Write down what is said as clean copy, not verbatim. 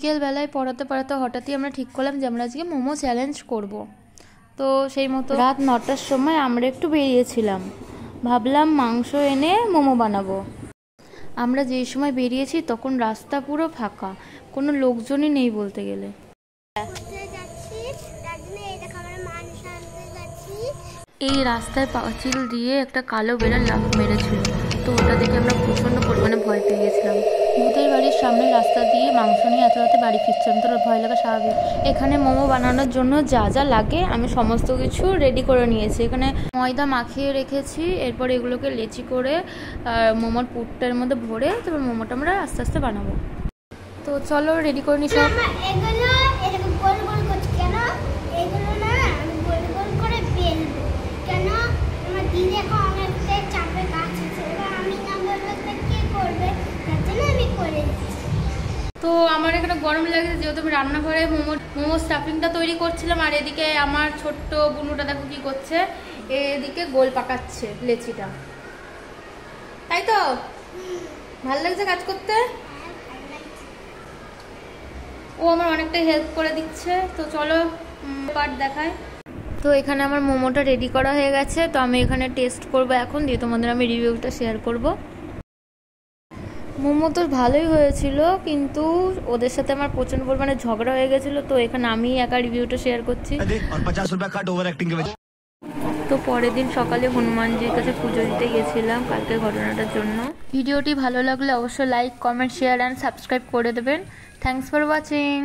বিকেলবেলায় পড়াতে পড়াতে হঠাৎই আমরা ঠিক করলাম যে আমরা আজকে মোমো চ্যালেঞ্জ করব। তো সেই মতো রাত 9টার সময় আমরা একটু বেরিয়েছিলাম, ভাবলাম মাংস এনে মোমো বানাবো। আমরা যেই সময় বেরিয়েছি তখন রাস্তা পুরো ফাঁকা, কোনো লোকজনই নেই বলতে গেলে। এই রাস্তায় পাঁচিল দিয়ে একটা কালো বেড়াল লাফ মেরেছিল, তো ওটা দেখে আমরা প্রচণ্ড পরিমাণে ভয় পেয়ে গেছিলাম। ভূতের বাড়ির সামনে রাস্তা দিয়ে মাংস নিয়ে এত রাতে বাড়ি ফিরছিলাম, তো ভয় লাগা স্বাভাবিক। এখানে মোমো বানানোর জন্য যা যা লাগে আমি সমস্ত কিছু রেডি করে নিয়েছি। এখানে ময়দা মাখিয়ে রেখেছি, এরপর এগুলোকে লেচি করে মোমোর পুরটার মধ্যে ভরে তারপর মোমোটা আমরা আস্তে আস্তে বানাবো। তো চলো রেডি করে নি সব। তো আমার এখানে গরম লাগছে যেহেতু আমি রান্নাঘরে মোমো স্টাফিংটা তৈরি করছিলাম, আর এদিকে আমার ছোট্ট বুনুটা দেখো কি করছে, এদিকে গোল পাকাচ্ছে লেচিটা। তাই তো ভালো লাগছে কাজ করতে, ও আমার অনেকটাই হেল্প করে দিচ্ছে। তো চলো পার্ট দেখায়। তো এখানে আমার মোমোটা রেডি করা হয়ে গেছে, তো আমি এখানে টেস্ট করব এখন, দিয়ে তোমাদের আমি রিভিউটা শেয়ার করব। মোমো তো ভালোই হয়েছিল, কিন্তু ওদের সাথে আমার প্রচন্ড পরিমাণে ঝগড়া হয়ে গেছিল, তো এখানে আমি একা রিভিউটা শেয়ার করছি। তো পরের দিন সকালে হনুমানজির কাছে পুজো দিতে গেছিলাম কালকের ঘটনাটার জন্য। ভিডিওটি ভালো লাগলে অবশ্যই like, comment, share and subscribe করে দেবেন। Thanks for watching.